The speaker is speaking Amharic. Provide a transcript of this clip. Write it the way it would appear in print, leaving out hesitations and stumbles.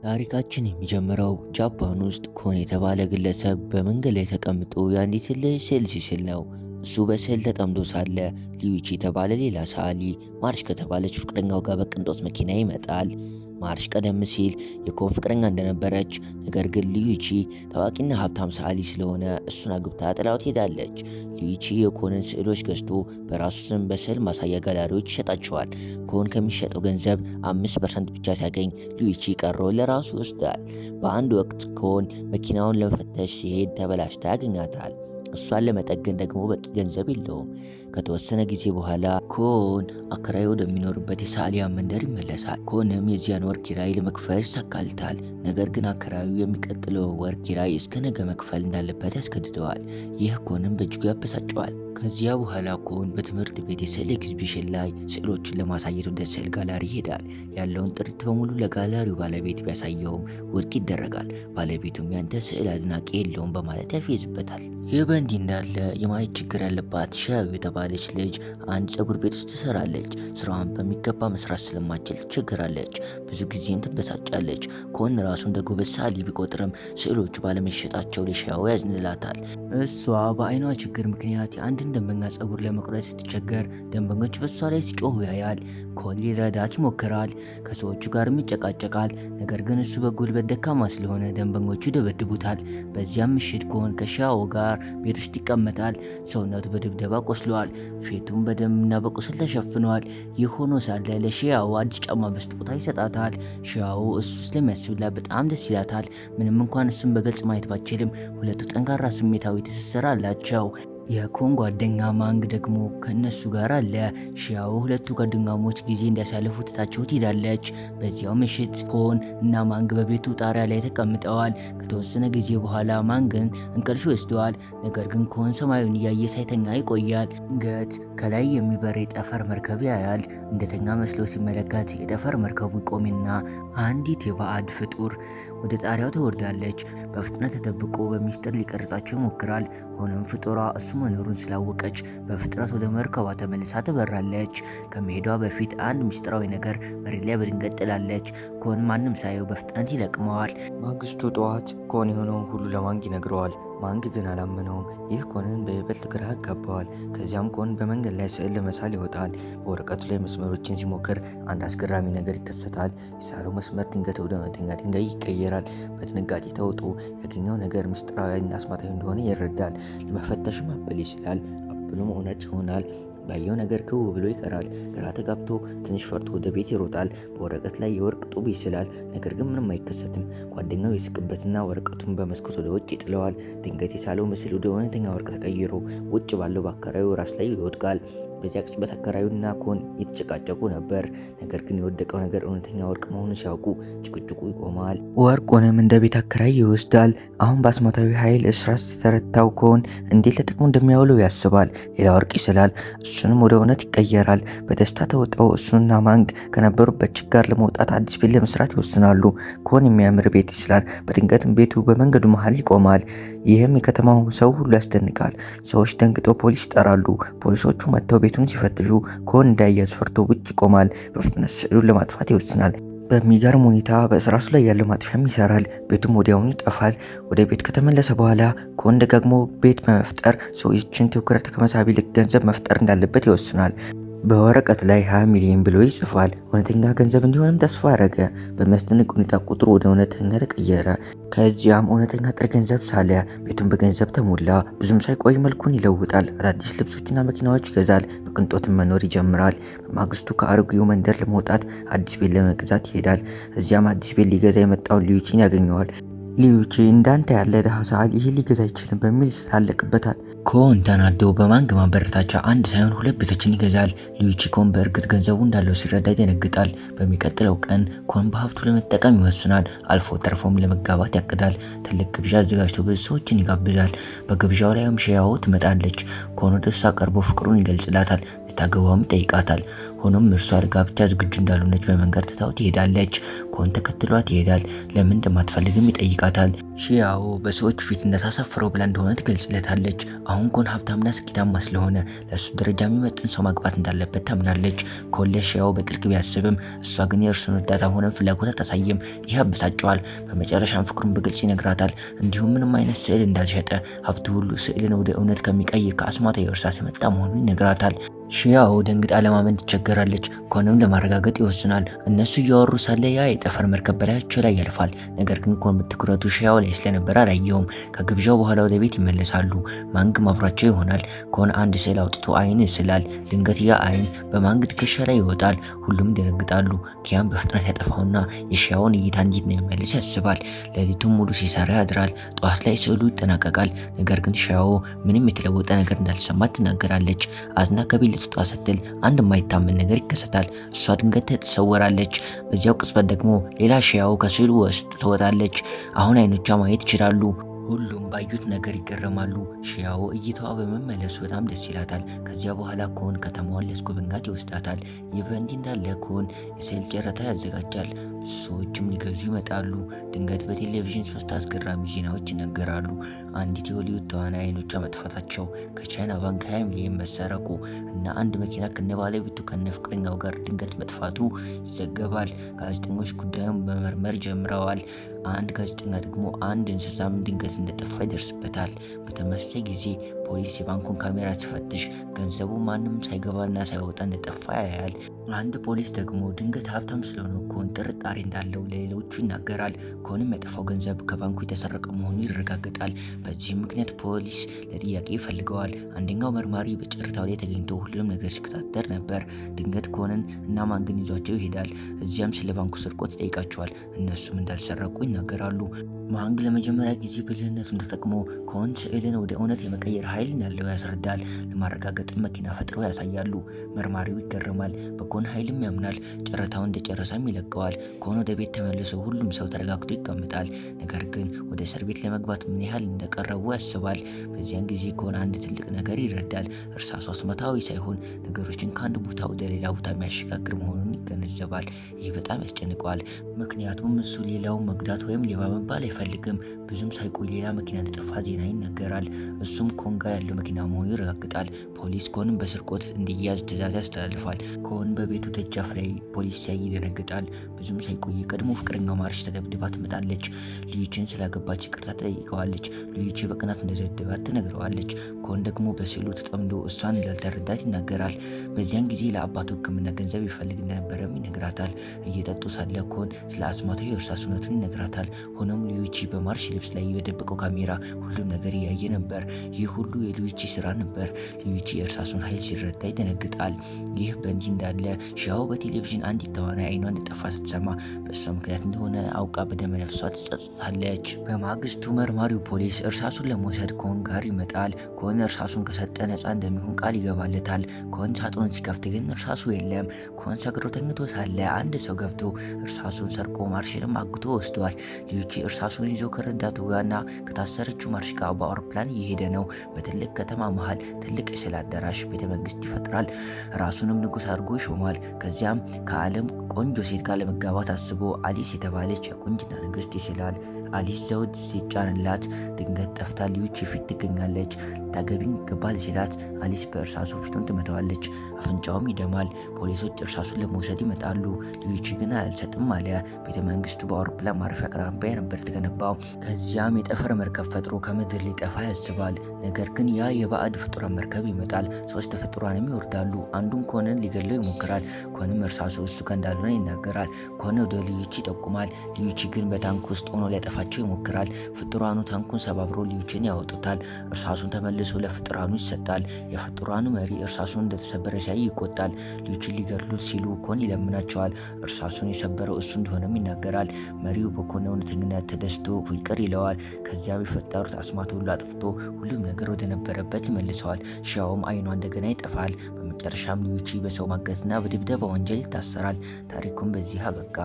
ታሪካችን የሚጀምረው ጃፓን ውስጥ ኮን የተባለ ግለሰብ በመንገድ ላይ ተቀምጦ የአንዲትን ልጅ ስዕል ሲስል ነው። እሱ በስዕል ተጠምዶ ሳለ ሊዩቺ የተባለ ሌላ ሰዓሊ ማርሽ ከተባለች ፍቅረኛው ጋር በቅንጦት መኪና ይመጣል። ማርሽ ቀደም ሲል የኮን ፍቅረኛ እንደነበረች፣ ነገር ግን ሊዩቺ ታዋቂና ሀብታም ሰዓሊ ስለሆነ እሱን አግብታ ጥላው ትሄዳለች። ሊዩቺ የኮንን ስዕሎች ገዝቶ በራሱ ስም በስዕል ማሳያ ጋላሪዎች ይሸጣቸዋል። ኮን ከሚሸጠው ገንዘብ 5% ብቻ ሲያገኝ ሊዩቺ ቀረውን ለራሱ ይወስዳል። በአንድ ወቅት ኮን መኪናውን ለመፈተሽ ሲሄድ ተበላሽታ ያገኛታል። እሷን ለመጠገን ደግሞ በቂ ገንዘብ የለውም። ከተወሰነ ጊዜ በኋላ ኮን አከራዩ ወደሚኖርበት የሰዓሊያን መንደር ይመለሳል። ኮንም የዚያን ወር ኪራይ ለመክፈል ይሳካልታል። ነገር ግን አከራዩ የሚቀጥለውን ወር ኪራይ እስከ ነገ መክፈል እንዳለበት ያስገድደዋል። ይህ ኮንም በእጅጉ ያበሳጨዋል። ከዚያ በኋላ ኮን በትምህርት ቤት የስዕል ኤግዚቢሽን ላይ ስዕሎችን ለማሳየት ወደ ስዕል ጋላሪ ይሄዳል። ያለውን ጥሪት በሙሉ ለጋላሪው ባለቤት ቢያሳየውም ውድቅ ይደረጋል። ባለቤቱም ያንተ ስዕል አድናቂ የለውም በማለት ያፌዝበታል። ይህ በእንዲህ እንዳለ የማየት ችግር ያለባት ሻዩ የተባለች ልጅ አንድ ፀጉር ቤት ውስጥ ትሰራለች። ስራዋን በሚገባ መስራት ስለማትችል ትቸገራለች። ብዙ ጊዜም ትበሳጫለች። ኮን ራሱ እንደ ጎበዝ ሰዓሊ ቢቆጥርም ስዕሎቹ ባለመሸጣቸው ለሻዩ ያዝንላታል። እሷ በአይኗ ችግር ምክንያት የአንድን ደንበኛ ፀጉር ለመቁረጥ ስትቸገር ደንበኞች በሷ ላይ ሲጮሁ ያያል። ኮን ሊረዳት ይሞክራል። ከሰዎቹ ጋርም ይጨቃጨቃል። ነገር ግን እሱ በጉልበት ደካማ ስለሆነ ደንበኞቹ ይደበድቡታል። በዚያም ምሽት ኮን ከሻኦ ጋር ቤት ውስጥ ይቀመጣል። ሰውነቱ በድብደባ ቆስሏል። ፊቱም በደምና በቁስል ተሸፍኗል። ይህ ሆኖ ሳለ ለሺያኦ አዲስ ጫማ በስጦታ ይሰጣታል። ሺያኦ እሱ ስለሚያስብላት በጣም ደስ ይላታል። ምንም እንኳን እሱን በግልጽ ማየት ባችልም ሁለቱ ጠንካራ ስሜታዊ ትስስር አላቸው። የኮን ጓደኛ ማንግ ደግሞ ከነሱ ጋር አለ። ሺያኦ ሁለቱ ጓደኛሞች ጊዜ እንዲያሳልፉ ትታቸው ትሄዳለች። በዚያው ምሽት ኮን እና ማንግ በቤቱ ጣሪያ ላይ ተቀምጠዋል። ከተወሰነ ጊዜ በኋላ ማንግን እንቅልፍ ይወስደዋል። ነገር ግን ኮን ሰማዩን እያየ ሳይተኛ ይቆያል። ድንገት ከላይ የሚበር የጠፈር መርከብ ያያል። እንደተኛ መስሎ ሲመለከት የጠፈር መርከቡ ይቆምና አንዲት የባዕድ ፍጡር ወደ ጣሪያው ትወርዳለች። በፍጥነት ተደብቆ በሚስጥር ሊቀርጻቸው ይሞክራል። ሆኖም ፍጡሯ እሱ መኖሩን ስላወቀች በፍጥነት ወደ መርከቧ ተመልሳ ትበራለች። ከመሄዷ በፊት አንድ ምስጢራዊ ነገር መሬት ላይ በድንገት ጥላለች። ኮን ማንም ሳየው በፍጥነት ይለቅመዋል። ማግስቱ ጠዋት ኮን የሆነውን ሁሉ ለማንግ ይነግረዋል። ማንግ ግን አላመነውም። ይህ ኮንን በይበልጥ ግራ ያጋባዋል። ከዚያም ኮን በመንገድ ላይ ስዕል ለመሳል ይወጣል። በወረቀቱ ላይ መስመሮችን ሲሞክር አንድ አስገራሚ ነገር ይከሰታል። የሳለው መስመር ድንገት ወደ እውነተኛ ድንጋይ ይቀየራል። በድንጋጤ ተውጦ ያገኘው ነገር ምስጢራዊና አስማታዊ እንደሆነ ይረዳል። ለመፈተሽም አፕል ይስላል። አፕሉም እውነት ይሆናል። ባየው ነገር ክው ብሎ ይቀራል። ግራ ተጋብቶ ትንሽ ፈርቶ ወደ ቤት ይሮጣል። በወረቀት ላይ የወርቅ ጡብ ይስላል። ነገር ግን ምንም አይከሰትም። ጓደኛው ይስቅበትና ወረቀቱን በመስኮት ወደ ውጭ ይጥለዋል። ድንገት የሳለው ምስል ወደ እውነተኛ ወርቅ ተቀይሮ ውጭ ባለው በአከራዩ ራስ ላይ ይወድቃል። በዚያ ቅጽበት አከራዩና ኮን የተጨቃጨቁ ነበር። ነገር ግን የወደቀው ነገር እውነተኛ ወርቅ መሆኑን ሲያውቁ ጭቅጭቁ ይቆማል። ወርቁንም እንደ ቤት አከራይ ይወስዳል። አሁን በአስማታዊ ኃይል እስራት የተረታው ኮን እንዴት ለጥቅሙ እንደሚያውለው ያስባል። ሌላ ወርቅ ይስላል። እሱንም ወደ እውነት ይቀየራል። በደስታ ተውጠው እሱና ማንግ ከነበሩበት ችግር ለመውጣት አዲስ ቤት ለመስራት ይወስናሉ። ኮን የሚያምር ቤት ይስላል። በድንገትም ቤቱ በመንገዱ መሃል ይቆማል። ይህም የከተማው ሰው ሁሉ ያስደንቃል። ሰዎች ደንግጠው ፖሊስ ይጠራሉ። ፖሊሶቹ መጥተው ቤቱን ሲፈትሹ ኮን እንዳይያዝ ፈርቶ ውጭ ይቆማል። በፍጥነት ስዕሉን ለማጥፋት ይወስናል። በሚገርም ሁኔታ በእስራሱ ላይ ያለው ማጥፊያም ይሰራል። ቤቱም ወዲያውኑ ይጠፋል። ወደ ቤት ከተመለሰ በኋላ ኮን ደጋግሞ ቤት በመፍጠር ሰዎችን ትኩረት ከመሳብ ይልቅ ገንዘብ መፍጠር እንዳለበት ይወስናል። በወረቀት ላይ 20 ሚሊዮን ብሎ ይጽፋል። እውነተኛ ገንዘብ እንዲሆንም ተስፋ አረገ። በሚያስደንቅ ሁኔታ ቁጥሩ ወደ እውነተኛ ተቀየረ። ከዚያም እውነተኛ ጥሬ ገንዘብ ሳለ። ቤቱን በገንዘብ ተሞላ። ብዙም ሳይቆይ መልኩን ይለውጣል። አዳዲስ ልብሶችና መኪናዎች ይገዛል። በቅንጦትም መኖር ይጀምራል። በማግስቱ ከአሮጌው መንደር ለመውጣት አዲስ ቤት ለመግዛት ይሄዳል። እዚያም አዲስ ቤት ሊገዛ የመጣውን ሊዩቺን ያገኘዋል። ሊዩቺ እንዳንተ ያለ ድሃ ሰዓሊ ይሄ ሊገዛ አይችልም በሚል ይሳለቅበታል። ኮን ተናዶ በማንግ ማበረታቻ አንድ ሳይሆን ሁለት ቤቶችን ይገዛል። ሊዩቺ ኮን በእርግጥ ገንዘቡ እንዳለው ሲረዳ ይደነግጣል። በሚቀጥለው ቀን ኮን በሀብቱ ለመጠቀም ይወስናል። አልፎ ተርፎም ለመጋባት ያቅዳል። ትልቅ ግብዣ አዘጋጅቶ ብዙ ሰዎችን ይጋብዛል። በግብዣው ላይም ሺያኦ ትመጣለች። ኮን ወደ እሷ ቀርቦ ፍቅሩን ይገልጽላታል። ልታገባውም ይጠይቃታል። ሆኖም እርሷ ለጋብቻ ዝግጁ እንዳልሆነች በመንገድ ትታው ትሄዳለች። ኮን ተከትሏት ይሄዳል። ለምን እንደማትፈልግም ይጠይቃታል። ሺያኦ በሰዎች ፊት እንደታሰፈረው ብላ እንደሆነ ትገልጽለታለች። አሁን ኮን ሀብታምና ስኬታማ ስለሆነ ለእሱ ደረጃ የሚመጥን ሰው ማግባት እንዳለበት ታምናለች። ኮን ለሺያኦ በጥልቅ ቢያስብም እሷ ግን የእርሱን እርዳታ ሆነ ፍላጎት አታሳይም። ይህ አበሳጨዋል። በመጨረሻም ፍቅሩን በግልጽ ይነግራታል። እንዲሁም ምንም አይነት ስዕል እንዳልሸጠ፣ ሀብቱ ሁሉ ስዕልን ወደ እውነት ከሚቀይር ከአስማታዊ እርሳስ የመጣ መሆኑን ይነግራታል። ሺያኦ ደንግጣ ለማመን ትቸገራለች። ኮንም ለማረጋገጥ ይወስናል። እነሱ እያወሩ ሳለ ያ የጠፈር መርከብ በላያቸው ላይ ያልፋል። ነገር ግን ኮን ትኩረቱ ሺያኦ ላይ ስለነበረ አላየውም። ከግብዣው በኋላ ወደ ቤት ይመለሳሉ። ማንግም አብሯቸው ይሆናል። ኮን አንድ ስዕል አውጥቶ አይን ይስላል። ድንገት ያ አይን በማንግ ትከሻ ላይ ይወጣል። ሁሉም ይደነግጣሉ። ኪያም በፍጥነት ያጠፋውና የሺያኦን እይታ እንዴት ነው የሚመልስ ያስባል። ሌሊቱን ሙሉ ሲሰራ ያድራል። ጠዋት ላይ ስዕሉ ይጠናቀቃል። ነገር ግን ሺያኦ ምንም የተለወጠ ነገር እንዳልሰማት ትናገራለች። አዝና ከቤት ልትወጣ ስትል አንድ የማይታመን ነገር ይከሰታል። እሷ ድንገት ትሰወራለች። በዚያው ቅጽበት ደግሞ ሌላ ሺያኦ ከስዕሉ ውስጥ ትወጣለች። አሁን አይኖቿ ማየት ይችላሉ። ሁሉም ባዩት ነገር ይገረማሉ። ሺያኦ እይታዋ በመመለሱ በጣም ደስ ይላታል። ከዚያ በኋላ ኮን ከተማዋን ሊያስጎበኛት ይወስዳታል። ይህ በእንዲህ እንዳለ ኮን የስዕል ጨረታ ያዘጋጃል። ብዙ ሰዎችም ሊገዙ ይመጣሉ። ድንገት በቴሌቪዥን 3 አስገራሚ ዜናዎች ይነገራሉ። አንዲት የሆሊውድ ተዋናይ አይኖቿ መጥፋታቸው፣ ከቻይና ባንክ 20 ሚሊዮን መሰረቁ እና አንድ መኪና ከነ ባለቤቱ ከነ ፍቅረኛው ጋር ድንገት መጥፋቱ ይዘገባል። ጋዜጠኞች ጉዳዩን መመርመር ጀምረዋል። አንድ ጋዜጠኛ ደግሞ አንድ እንስሳም ድንገት እንደጠፋ ይደርስበታል። በተመሳሳይ ጊዜ ፖሊስ የባንኩን ካሜራ ሲፈትሽ ገንዘቡ ማንም ሳይገባና ሳይወጣ እንደጠፋ ያያል። አንድ ፖሊስ ደግሞ ድንገት ሀብታም ስለሆነ ኮን ጥርጣሬ እንዳለው ለሌሎቹ ይናገራል። ኮንም ያጠፋው ገንዘብ ከባንኩ የተሰረቀ መሆኑ ይረጋገጣል። በዚህም ምክንያት ፖሊስ ለጥያቄ ይፈልገዋል። አንደኛው መርማሪ በጨረታው ላይ ተገኝቶ ሁሉም ነገር ሲከታተል ነበር። ድንገት ኮንን እና ማንግን ይዟቸው ይሄዳል። እዚያም ስለ ባንኩ ስርቆት ይጠይቃቸዋል። እነሱም እንዳልሰረቁ ይናገራሉ። ማንግ ለመጀመሪያ ጊዜ ብልህነቱን ተጠቅሞ ኮን ስዕልን ወደ እውነት የመቀየር ኃይል እንዳለው ያስረዳል። ለማረጋገጥም መኪና ፈጥረው ያሳያሉ። መርማሪው ይገረማል። በኮን ኃይልም ያምናል። ጨረታውን እንደጨረሰም ይለቀዋል። ኮን ወደ ቤት ተመልሶ ሁሉም ሰው ተረጋግቶ ይቀመጣል። ነገር ግን ወደ እስር ቤት ለመግባት ምን ያህል እንደቀረቡ ያስባል። በዚያን ጊዜ ኮን አንድ ትልቅ ነገር ይረዳል። እርሳሱ አስማታዊ ሳይሆን ነገሮችን ከአንድ ቦታ ወደ ሌላ ቦታ የሚያሸጋግር መሆኑን ይገነዘባል። ይህ በጣም ያስጨንቀዋል። ምክንያቱም እሱ ሌላውን መጉዳት ወይም ሌባ መባል አይፈልግም። ብዙም ሳይቆይ ሌላ መኪና እንደጠፋ ዜና ይነገራል። እሱም ኮን ጋር ያለው መኪና መሆኑ ይረጋግጣል። ፖሊስ ኮንን በስርቆት እንዲያዝ ትዕዛዝ ያስተላልፋል። ኮን በቤቱ ደጃፍ ላይ ፖሊስ ሲያይ ይደነግጣል። ብዙም ሳይቆይ የቀድሞ ፍቅረኛው ማርሽ ተደብድባ ትመጣለች። ሉዊችን ስላገባች ይቅርታ ትጠይቀዋለች። ሉዊቺ በቅናት እንደደበደባት ትነግረዋለች። ኮን ደግሞ በስዕሉ ተጠምዶ እሷን እንዳልተረዳት ይናገራል። በዚያን ጊዜ ለአባቱ ሕክምና ገንዘብ ይፈልግ እንደነበረም ይነግራታል። እየጠጡ ሳለ ኮን ስለ አስማታዊ እርሳስ እውነቱን ይነግራታል። ሆኖም ሉዊቺ በማርሽ ልብስ ላይ በደበቀው ካሜራ ሁሉም ነገር እያየ ነበር። ይህ ሁሉ የሉዊቺ ስራ ነበር። ሉዊቺ የእርሳሱን ኃይል ሲረዳ ይደነግጣል። ይህ በእንዲህ እንዳለ ሺያኦ በቴሌቪዥን አንዲት ተዋናይ አይኗ እንደጠፋ ስትሰማ በእሷ ምክንያት እንደሆነ አውቃ በደመ ነፍሷ ትጸጽታለች። በማግስቱ መርማሪው ፖሊስ እርሳሱን ለመውሰድ ኮን ጋር ይመጣል። ኮን እርሳሱን ከሰጠ ነፃ እንደሚሆን ቃል ይገባለታል። ኮን ሳጥኑን ሲከፍት ግን እርሳሱ የለም። ኮን ሰክሮ ተኝቶ ሳለ አንድ ሰው ገብቶ እርሳሱን ሰርቆ ማርሽንም አግቶ ወስዷል። ሉዊቺ እርሳሱን ይዞ ከረዳቱ ጋርና ከታሰረችው ማርሽ ጋር በአውሮፕላን እየሄደ ነው። በትልቅ ከተማ መሃል ትልቅ የስዕል አዳራሽ ቤተ መንግስት ይፈጥራል። ራሱንም ንጉስ አድርጎ ይሾማል። ከዚያም ከዓለም ቆንጆ ሴት ጋር ለመጋባት አስቦ አሊስ የተባለች የቁንጅና ንግስት ይስላል። አሊስ ዘውድ ሲጫንላት ድንገት ጠፍታ ሉዊቺ ፊት ትገኛለች። ታገቢኝ ይገባል ሲላት አሊስ በእርሳሱ ፊቱን ትመታዋለች። አፍንጫውም ይደማል። ፖሊሶች እርሳሱን ለመውሰድ ይመጣሉ። ሉዊቺ ግን አልሰጥም አለ። ቤተ መንግስቱ በአውሮፕላን ማረፊያ አቅራቢያ ነበር የተገነባው። ከዚያም የጠፈር መርከብ ፈጥሮ ከምድር ሊጠፋ ያስባል። ነገር ግን ያ የባዕድ ፍጡራን መርከብ ይመጣል። 3 ፍጡራንም ይወርዳሉ። አንዱን ኮንን ሊገለው ይሞክራል። ኮንም እርሳሱ እሱ ጋር እንዳልሆነ ይናገራል። ኮን ወደ ሉዊቺ ይጠቁማል። ሉዊቺ ግን በታንክ ውስጥ ሆኖ ሊያጠፋቸው ይሞክራል። ፍጡራኑ ታንኩን ሰባብሮ ሉዊቺን ያወጡታል። እርሳሱን ተመልሶ ለፍጡራኑ ይሰጣል። የፍጡራኑ መሪ እርሳሱን እንደተሰበረ ሲያይ ይቆጣል። ሉዊቺን ሊገድሉት ሲሉ ኮን ይለምናቸዋል። እርሳሱን የሰበረው እሱ እንደሆነም ይናገራል። መሪው በኮን እውነተኝነት ተደስቶ ይቅር ይለዋል። ከዚያም የፈጠሩት አስማት ሁሉ አጥፍቶ ሁሉም ነገር ወደ ነበረበት ይመልሰዋል። ሺያኦም አይኗ እንደገና ይጠፋል። በመጨረሻም ሉዊቺ በሰው ማገትና በድብደባ ወንጀል ይታሰራል። ታሪኩም በዚህ አበቃ።